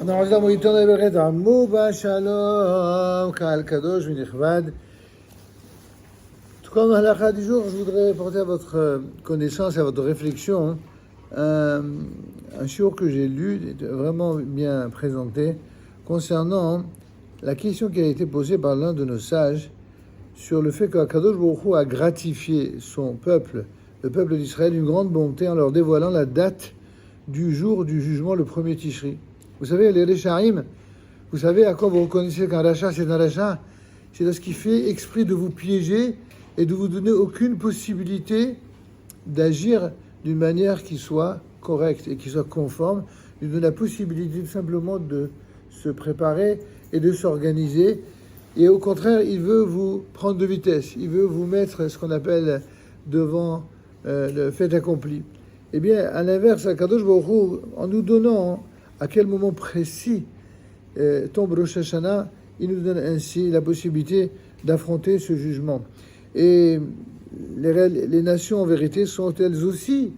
אנחנו עיתון העברת עמו בשלום, קהל קדוש ונכבד. Comme à la fin du jour, je voudrais porter à votre connaissance et à votre réflexion un shiur que j'ai lu, vraiment bien présenté, concernant la question qui a été posée par l'un de nos sages sur le fait qu'Akadosh Baruch Hu a gratifié son peuple, le peuple d'Israël, une grande bonté en leur dévoilant la date du jour du jugement, le premier Tishri. Vous savez, les Rechaim, vous savez à quoi vous reconnaissez qu'un rachat, c'est un rachat? C'est dans ce qui fait exprès de vous piéger et de vous donner aucune possibilité d'agir d'une manière qui soit correcte et qui soit conforme, lui donner la possibilité tout simplement de se préparer et de s'organiser. Et au contraire, il veut vous prendre de vitesse, il veut vous mettre ce qu'on appelle devant le fait accompli. Eh bien, à l'inverse, Akadosh Baruch Hu, en nous donnant à quel moment précis tombe Rosh Hashanah, il nous donne ainsi la possibilité d'affronter ce jugement. Et les nations, en vérité, sont elles aussi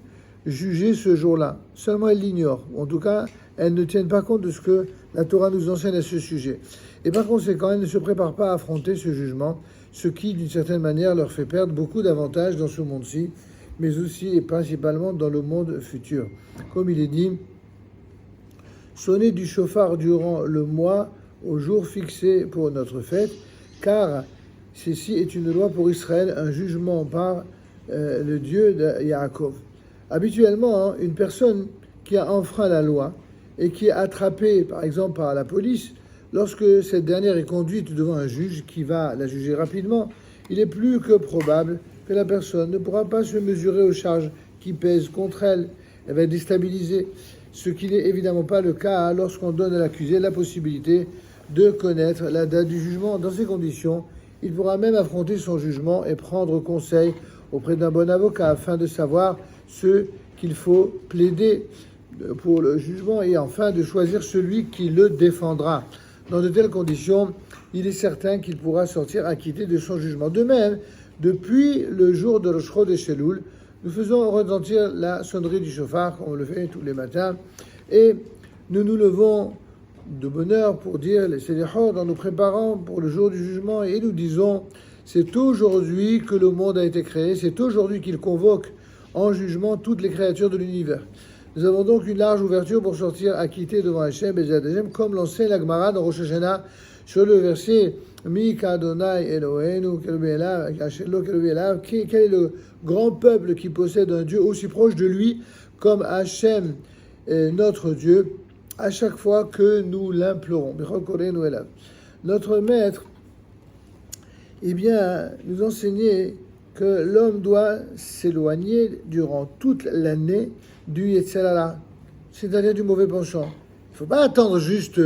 jugées ce jour-là. Seulement, elles l'ignorent. En tout cas, elles ne tiennent pas compte de ce que la Torah nous enseigne à ce sujet. Et par conséquent, elles ne se préparent pas à affronter ce jugement, ce qui, d'une certaine manière, leur fait perdre beaucoup d'avantages dans ce monde-ci, mais aussi et principalement dans le monde futur. Comme il est dit, sonnez du chauffard durant le mois au jour fixé pour notre fête, car ceci est une loi pour Israël, un jugement par le Dieu de Yaakov. Habituellement, une personne qui a enfreint la loi et qui est attrapée, par exemple, par la police, lorsque cette dernière est conduite devant un juge qui va la juger rapidement, il est plus que probable que la personne ne pourra pas se mesurer aux charges qui pèsent contre elle. Elle va être déstabilisée, ce qui n'est évidemment pas le cas lorsqu'on donne à l'accusé la possibilité de connaître la date du jugement. Dans ces conditions, il pourra même affronter son jugement et prendre conseil auprès d'un bon avocat afin de savoir ce qu'il faut plaider pour le jugement et enfin de choisir celui qui le défendra. Dans de telles conditions, il est certain qu'il pourra sortir acquitté de son jugement. De même, depuis le jour de Rosh Chodesh Elul, nous faisons retentir la sonnerie du chauffard, comme on le fait tous les matins, et nous nous levons de bonne heure pour dire les Selichot en nous préparant pour le jour du jugement et nous disons c'est aujourd'hui que le monde a été créé, c'est aujourd'hui qu'il convoque en jugement toutes les créatures de l'univers. Nous avons donc une large ouverture pour sortir acquittés devant Hachem et Hashem, comme l'enseigne la Gemara dans Rosh Hashanah sur le verset Mi Kadonai Eloheinu quel est le grand peuple qui possède un Dieu aussi proche de lui comme Hachem notre Dieu, à chaque fois que nous l'implorons. Notre maître, nous enseignait que l'homme doit s'éloigner durant toute l'année du Yetzer Hara, c'est-à-dire du mauvais penchant. Il ne faut pas attendre juste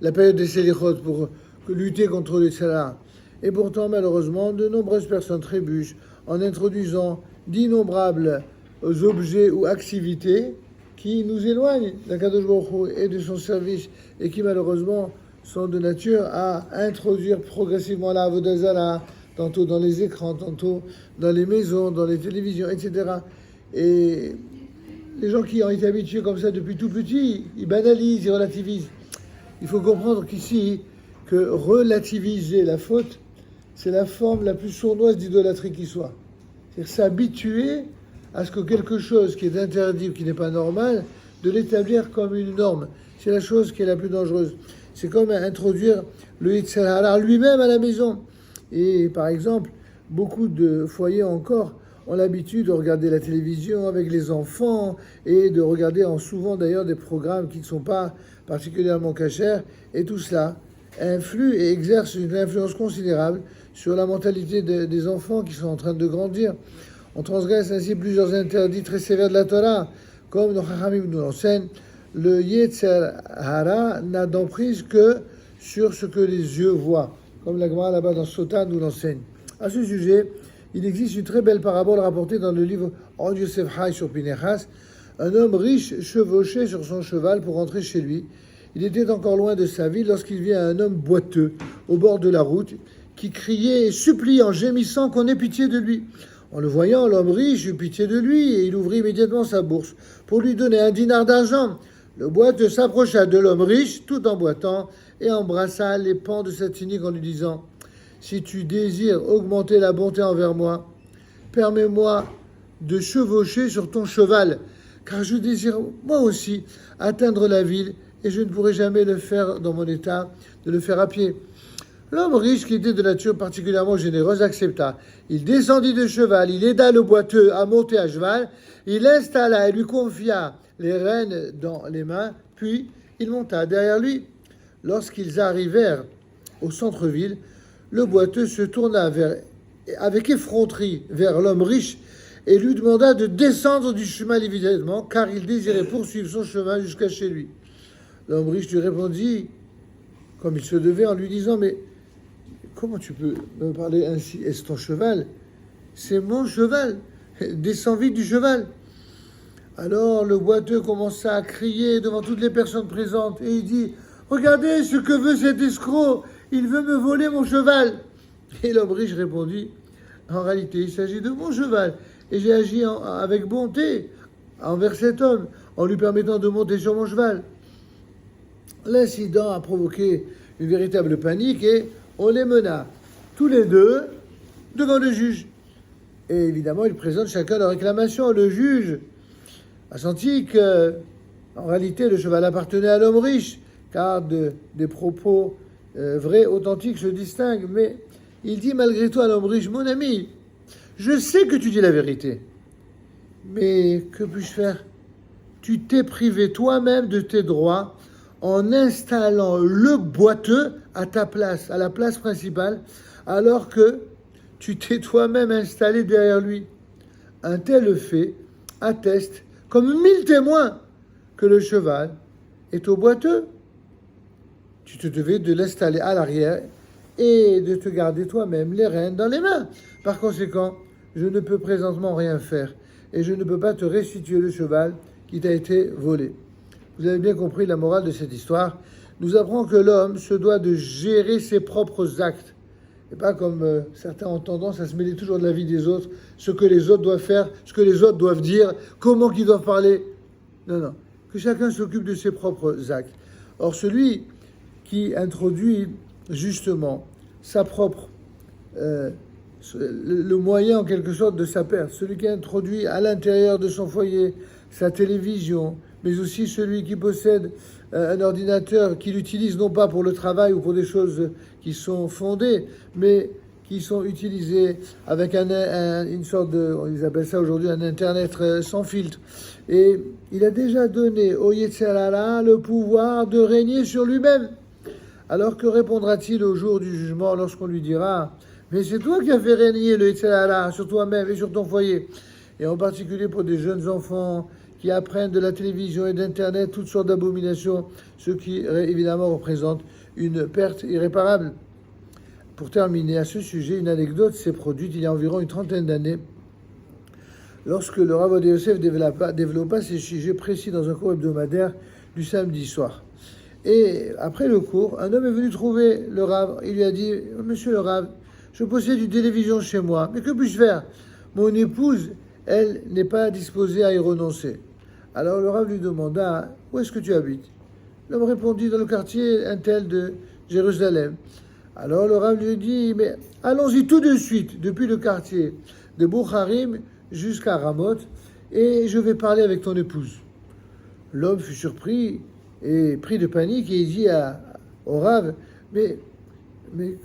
la période des Selichot pour lutter contre le Yetzer Hara. Et pourtant, malheureusement, de nombreuses personnes trébuchent en introduisant d'innombrables objets ou activités qui nous éloignent d'Akadosh Baruch Hu et de son service et qui malheureusement sont de nature à introduire progressivement la Avodah Zarah, tantôt dans les écrans, tantôt dans les maisons, dans les télévisions, etc. Et les gens qui ont été habitués comme ça depuis tout petit, ils banalisent, ils relativisent. Il faut comprendre qu'ici, que relativiser la faute, c'est la forme la plus sournoise d'idolâtrie qui soit. C'est-à-dire s'habituer à ce que quelque chose qui est interdit ou qui n'est pas normal, de l'établir comme une norme. C'est la chose qui est la plus dangereuse. C'est comme introduire le Yetzer Hara lui-même à la maison. Et par exemple, beaucoup de foyers encore ont l'habitude de regarder la télévision avec les enfants et de regarder souvent d'ailleurs des programmes qui ne sont pas particulièrement cachers. Et tout cela influe et exerce une influence considérable sur la mentalité des enfants qui sont en train de grandir. On transgresse ainsi plusieurs interdits très sévères de la Torah, comme nos Chachamim nous l'enseignent. Le Yetzer Hara n'a d'emprise que sur ce que les yeux voient, comme la Gemara là-bas dans Sota nous l'enseigne. À ce sujet, il existe une très belle parabole rapportée dans le livre Od Yosef Hai sur Pinechas. Un homme riche chevauchait sur son cheval pour rentrer chez lui. Il était encore loin de sa ville lorsqu'il vit un homme boiteux au bord de la route qui criait et suppliait en gémissant qu'on ait pitié de lui. En le voyant, l'homme riche eut pitié de lui et il ouvrit immédiatement sa bourse pour lui donner un dinar d'argent. Le boiteux s'approcha de l'homme riche tout en boitant et embrassa les pans de sa tunique en lui disant « Si tu désires augmenter la bonté envers moi, permets-moi de chevaucher sur ton cheval, car je désire moi aussi atteindre la ville et je ne pourrai jamais le faire dans mon état de le faire à pied. » L'homme riche, qui était de nature particulièrement généreuse, accepta. Il descendit de cheval, il aida le boiteux à monter à cheval, il l'installa et lui confia les rênes dans les mains, puis il monta derrière lui. Lorsqu'ils arrivèrent au centre-ville, le boiteux se tourna avec effronterie vers l'homme riche et lui demanda de descendre du chemin immédiatement, car il désirait poursuivre son chemin jusqu'à chez lui. L'homme riche lui répondit, comme il se devait, en lui disant « Mais comment tu peux me parler ainsi? Est-ce ton cheval? C'est mon cheval. Descends vite du cheval. » Alors le boiteux commença à crier devant toutes les personnes présentes et il dit « Regardez ce que veut cet escroc. Il veut me voler mon cheval. » Et l'homme riche répondit « En réalité, il s'agit de mon cheval et j'ai agi avec bonté envers cet homme en lui permettant de monter sur mon cheval. » L'incident a provoqué une véritable panique et on les mena tous les deux devant le juge. Et évidemment, ils présentent chacun leur réclamation. Le juge a senti que, en réalité, le cheval appartenait à l'homme riche, car des propos vrais, authentiques se distinguent. Mais il dit malgré tout à l'homme riche, « Mon ami, je sais que tu dis la vérité, mais que puis-je faire? Tu t'es privé toi-même de tes droits en installant le boiteux à ta place, à la place principale, alors que tu t'es toi-même installé derrière lui. Un tel fait atteste, comme 1000 témoins, que le cheval est au boiteux. Tu te devais de l'installer à l'arrière et de te garder toi-même les rênes dans les mains. Par conséquent, je ne peux présentement rien faire et je ne peux pas te restituer le cheval qui t'a été volé. » Vous avez bien compris la morale de cette histoire. Nous apprend que l'homme se doit de gérer ses propres actes. Et pas comme certains ont tendance à se mêler toujours de la vie des autres, ce que les autres doivent faire, ce que les autres doivent dire, comment qu'ils doivent parler. Non, non. Que chacun s'occupe de ses propres actes. Or, celui qui introduit justement sa propre, le moyen en quelque sorte de sa perte, celui qui introduit à l'intérieur de son foyer sa télévision, mais aussi celui qui possède un ordinateur qu'il utilise non pas pour le travail ou pour des choses qui sont fondées, mais qui sont utilisées avec une sorte de, ils appellent ça aujourd'hui un Internet sans filtre. Et il a déjà donné au Yetzer Hara le pouvoir de régner sur lui-même. Alors que répondra-t-il au jour du jugement lorsqu'on lui dira « Mais c'est toi qui as fait régner le Yetzer Hara sur toi-même et sur ton foyer ?» Et en particulier pour des jeunes enfants qui apprennent de la télévision et d'Internet toutes sortes d'abominations, ce qui évidemment représente une perte irréparable. Pour terminer, à ce sujet, une anecdote s'est produite il y a environ une trentaine d'années, lorsque le Rav Ovadia Yosef développa ces sujets précis dans un cours hebdomadaire du samedi soir. Et après le cours, un homme est venu trouver le Rav. Il lui a dit « Monsieur le Rav, je possède une télévision chez moi, mais que puis-je faire? Mon épouse, elle, n'est pas disposée à y renoncer. » Alors le Rav lui demanda « Où est-ce que tu habites ?» L'homme répondit « Dans le quartier un tel de Jérusalem. » Alors le Rav lui dit « Mais allons-y tout de suite, depuis le quartier de Boucharim jusqu'à Ramoth, et je vais parler avec ton épouse. » L'homme fut surpris et pris de panique, et il dit au Rav « Mais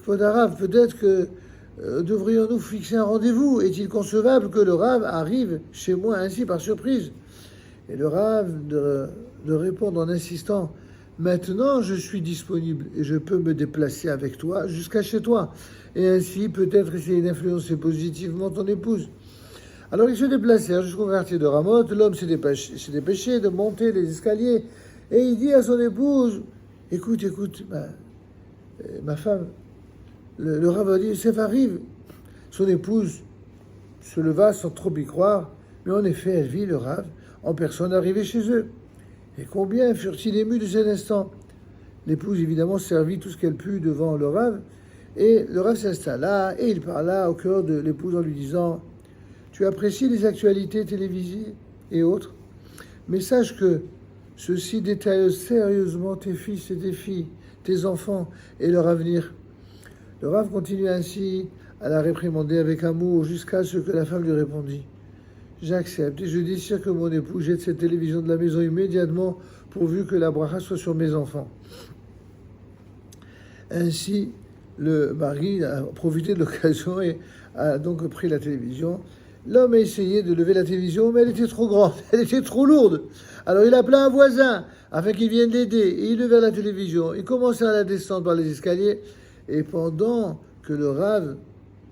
Kvod Harav, peut-être que devrions-nous fixer un rendez-vous? Est-il concevable que le Rav arrive chez moi ainsi par surprise ?» Et le Rav de répondre en insistant « Maintenant, je suis disponible et je peux me déplacer avec toi jusqu'à chez toi, et ainsi peut-être essayer d'influencer positivement ton épouse. » Alors ils se déplacèrent jusqu'au quartier de Ramoth. L'homme s'est dépêché de monter les escaliers et il dit à son épouse « Écoute, ma femme, le Rav Ovadia Yosef arrive. » Son épouse se leva sans trop y croire, mais en effet, elle vit le Rav en personne arriver chez eux. Et combien furent-ils émus de cet instant? L'épouse, évidemment, servit tout ce qu'elle put devant le Rav, et le Rav s'installa, et il parla au cœur de l'épouse en lui disant « Tu apprécies les actualités télévisées et autres, mais sache que ceci détériore sérieusement tes fils et tes filles, tes enfants et leur avenir. Le Rav continue ainsi à la réprimander avec amour jusqu'à ce que la femme lui répondit. J'accepte et je désire que mon époux jette cette télévision de la maison immédiatement pourvu que la bracha soit sur mes enfants. Ainsi, le mari a profité de l'occasion et a donc pris la télévision. L'homme a essayé de lever la télévision, mais elle était trop grande, elle était trop lourde. Alors il appela un voisin afin qu'il vienne l'aider et il leva la télévision. Il commença à la descendre par les escaliers et pendant que le Rav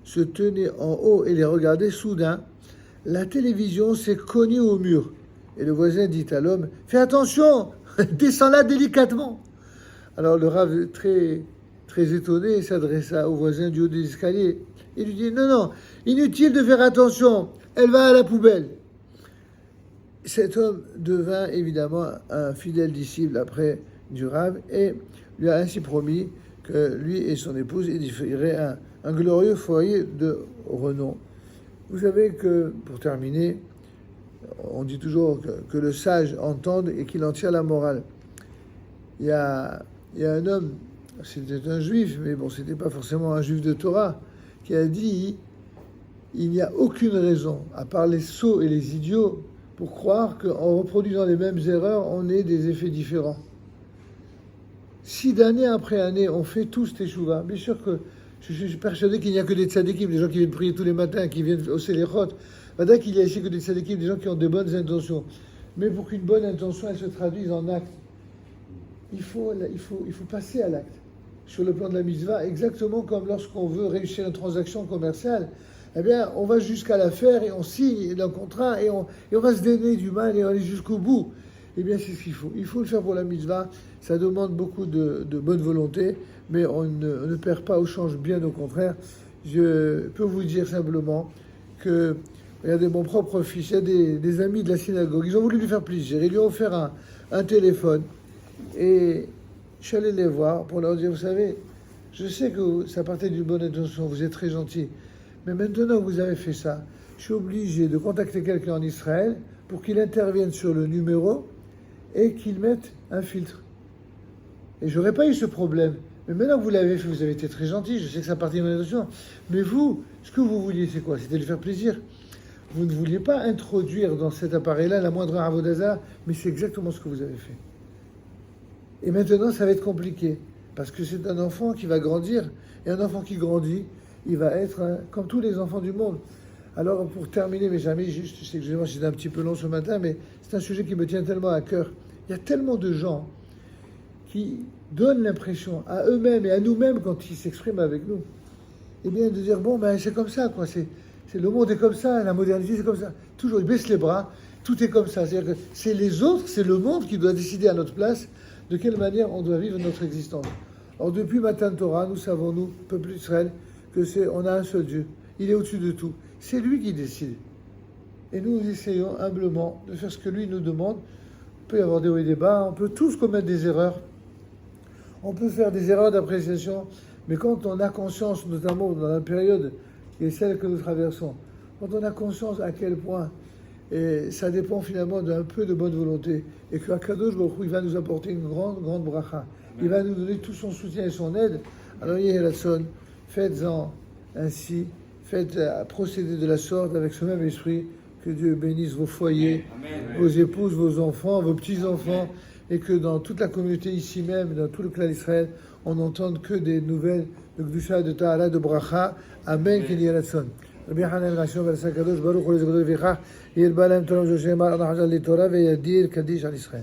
se tenait en haut et les regardait, soudain, la télévision s'est cognée au mur. Et le voisin dit à l'homme, « Fais attention, descends-la délicatement !» Alors le Rav, très étonné, s'adressa au voisin du haut des escaliers. Il lui dit, « Non, inutile de faire attention, elle va à la poubelle. » Cet homme devint évidemment un fidèle disciple après du Rav et lui a ainsi promis que lui et son épouse édifieraient un glorieux foyer de renom. Vous savez que, pour terminer, on dit toujours que le sage entende et qu'il en tire la morale. Il y a un homme, c'était un juif, mais bon, c'était pas forcément un juif de Torah, qui a dit il n'y a aucune raison, à part les sots et les idiots, pour croire qu'en reproduisant les mêmes erreurs, on ait des effets différents. Si d'année après année, on fait tous teshuva, bien sûr que je suis persuadé qu'il n'y a que des tzadikim, des gens qui viennent prier tous les matins, qui viennent au Selichot. Peut-être qu'il y a ici que des tzadikim, des gens qui ont de bonnes intentions. Mais pour qu'une bonne intention, elle se traduise en acte, il faut passer à l'acte. Sur le plan de la mitzvah, exactement comme lorsqu'on veut réussir une transaction commerciale, eh bien, on va jusqu'à la faire et on signe le contrat et on va se donner du mal et on va aller jusqu'au bout. Eh bien, c'est ce qu'il faut. Il faut le faire pour la mitzvah. Ça demande beaucoup de bonne volonté, mais on ne perd pas au change, bien au contraire. Je peux vous dire simplement que, regardez, mon propre fils, il y a des amis de la synagogue, ils ont voulu lui faire plaisir. Ils lui ont offert un téléphone. Et je suis allé les voir pour leur dire, vous savez, je sais que ça partait d'une bonne intention, vous êtes très gentil, mais maintenant que vous avez fait ça, je suis obligé de contacter quelqu'un en Israël pour qu'il intervienne sur le numéro et qu'il mette un filtre. Et j'aurais pas eu ce problème. Mais maintenant que vous l'avez fait, vous avez été très gentil, je sais que ça partait de mon intention, mais vous, ce que vous vouliez, c'est quoi? C'était lui faire plaisir. Vous ne vouliez pas introduire dans cet appareil-là la moindre avodaza, mais c'est exactement ce que vous avez fait. Et maintenant, ça va être compliqué, parce que c'est un enfant qui va grandir, et un enfant qui grandit, il va être comme tous les enfants du monde. Alors, pour terminer, mes amis, juste, excusez-moi, j'étais un petit peu long ce matin, mais c'est un sujet qui me tient tellement à cœur. Il y a tellement de gens qui donnent l'impression à eux-mêmes et à nous-mêmes, quand ils s'expriment avec nous, eh bien, de dire, bon, ben, c'est comme ça, quoi, le monde est comme ça, la modernité, c'est comme ça. Toujours, ils baissent les bras, tout est comme ça. C'est-à-dire que c'est les autres, c'est le monde qui doit décider à notre place de quelle manière on doit vivre notre existence. Or, depuis Matan Torah, nous savons, nous, peuple d'Israël, on a un seul Dieu. Il est au-dessus de tout. C'est lui qui décide. Et nous essayons humblement de faire ce que lui nous demande. Il peut y avoir des hauts et des bas, on peut tous commettre des erreurs. On peut faire des erreurs d'appréciation, mais quand on a conscience, notamment dans la période qui est celle que nous traversons, quand on a conscience à quel point, et ça dépend finalement d'un peu de bonne volonté, et que Akadosh Baruch Hu, il va nous apporter une grande bracha, il va nous donner tout son soutien et son aide, alors Yehelason, faites-en ainsi, faites procéder de la sorte avec ce même esprit, que Dieu bénisse vos foyers, vos épouses, vos enfants, vos petits-enfants, et que dans toute la communauté ici même, dans tout le clan d'Israël, on n'entende que des nouvelles de Gdusha, de Ta'ala, de Bracha. Amen. Qu'il Ratson. Rabbi Hanan Rashon, Versa Kadosh, Baruch, Hu Lezgodol Vicha, Yel Balem Tolom Joshem, Al Nahajal Litora, Veyadir Kadish al Israël.